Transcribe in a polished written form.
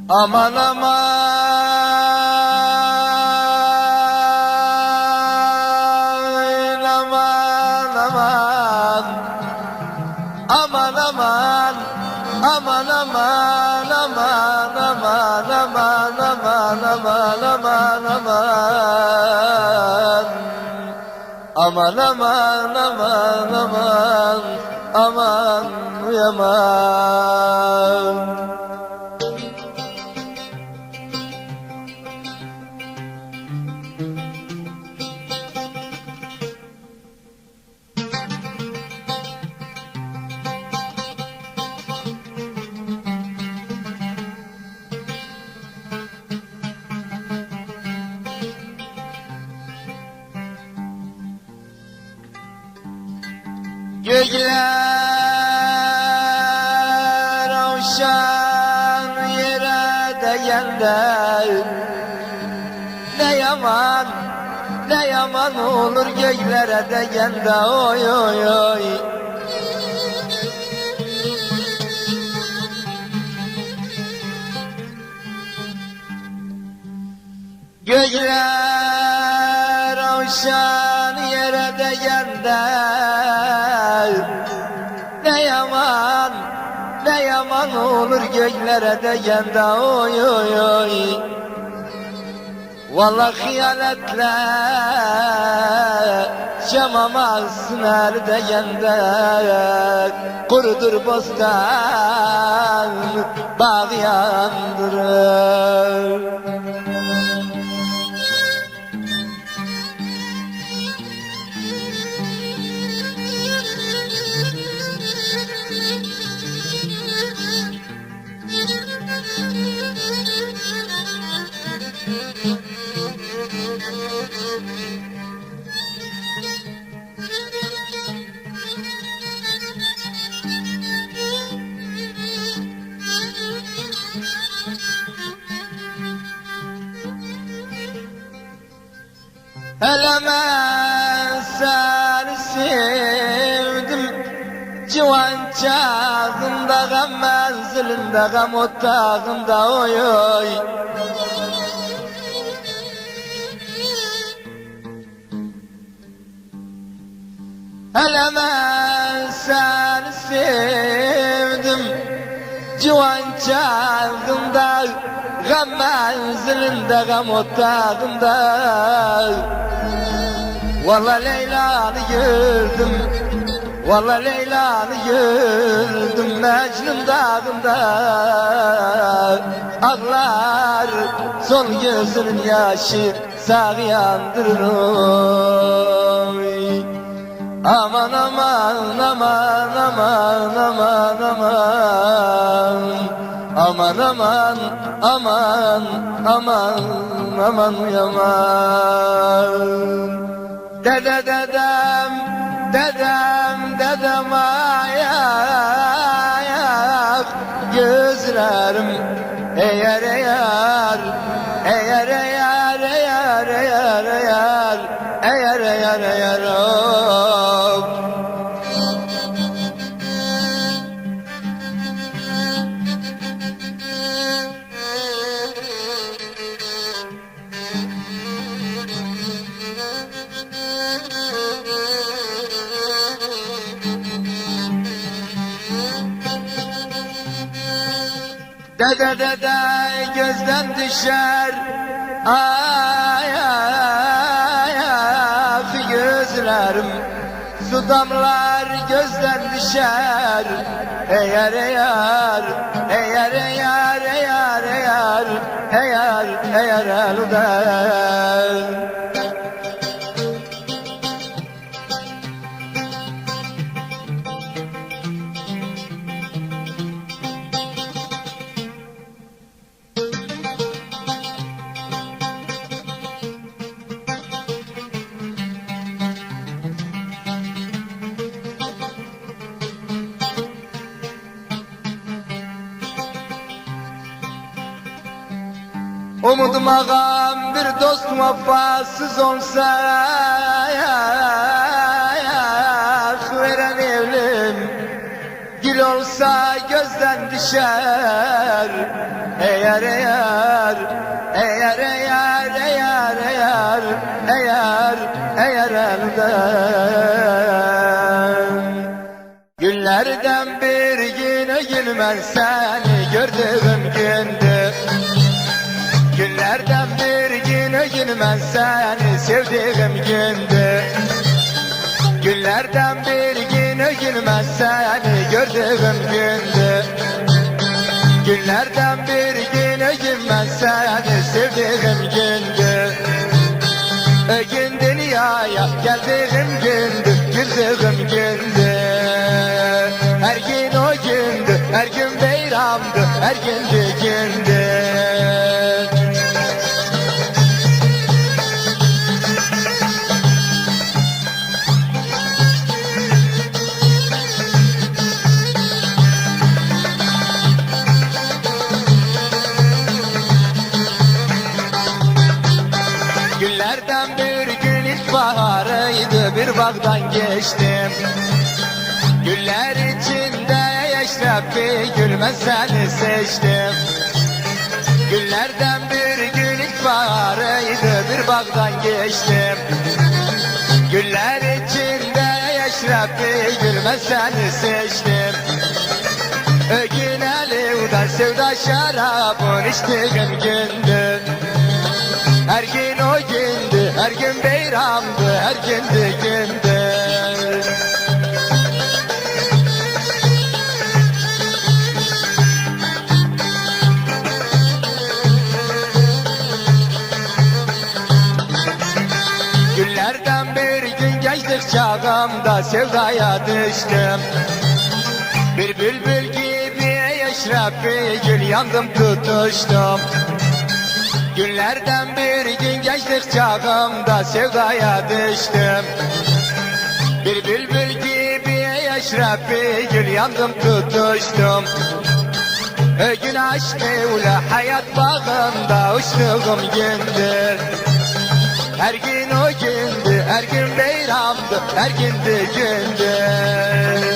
Aman aman, aman aman, aman aman, aman aman, aman aman, aman aman, aman aman, aman aman, aman aman, aman aman. Gökler avşan yere değende ne yaman, ne yaman olur göklere değende oy oy oy. Gökler avşan yere değende ne yaman, ne yaman olur göklere değende oy oy oy. Vallahi hıyaletle şamamazsın her değende, kurudur bostan bağ yandırır. Hele ben seni sevdim, civan çağında, gam menzilinde, gam otağında oy oy. Hele ben seni sevdim, civan çağında, gam menzilinde, gam otağında. Vallahi Leyla'nı gördüm, vallahi Leyla'nı gördüm Mecnun dağında. Ağlar sol gözünün yaşı sağ yandırır oy. Aman aman, aman aman, aman aman, aman aman, aman aman, aman aman. Dede dedem, dedem, dedem ayak gözlerim eğer eğer, eğer eğer, eğer eğer, eğer eğer, eğer eğer oh. Dede dede gözden düşer ayak gözlerim, su damlar gözden düşer eğer eğer, eğer eğer, eğer eğer, eğer eğer elden. Umudum ağam bir dost vefasız olsa, veren evlim gül olsa gözden düşer. eğer eğer eğer eğer eğer eğer eğer eğer elden günlerden bir güne gülmen seni gördüğüm gündür. Günlerden bir güne gülmen seni sevdiğim gündür. Günlerden bir güne gülmen seni gördüğüm gündür. Günlerden bir güne gülmen seni sevdiğim gündür. O gün dünyaya geldiğim gündür, güldüğüm gündür. Her gün o gündü, her gün beyramdı, her gündü gündür. Günlerden bir gün ilkbaharıydı, bir bağdan geçtim. Güller içinde yaşayıp bir gülme seni seçtim. Günlerden bir gün ilkbaharıydı, bir bağdan geçtim. Güller içinde yaşayıp bir gülme seni seçtim. O gün Ali'den sevda şarabın içtiğim gündür. Her gün o gündü, her gün beyramdı, her gündü gündür. Günlerden bir gün geçtik çağımda sevdaya düştüm. Bir bülbül gibi yaşayıp bir gül yandım tutuştum. Günlerden bir gün geçtik çağımda sevdaya düştüm. Bir bülbül gibi yaşayıp bir gül yandım tutuştum. O gün aşkıyla hayat bağında uçtuğum gündür. Her gün o gündü, her gün beyramdı, her gündü gündür.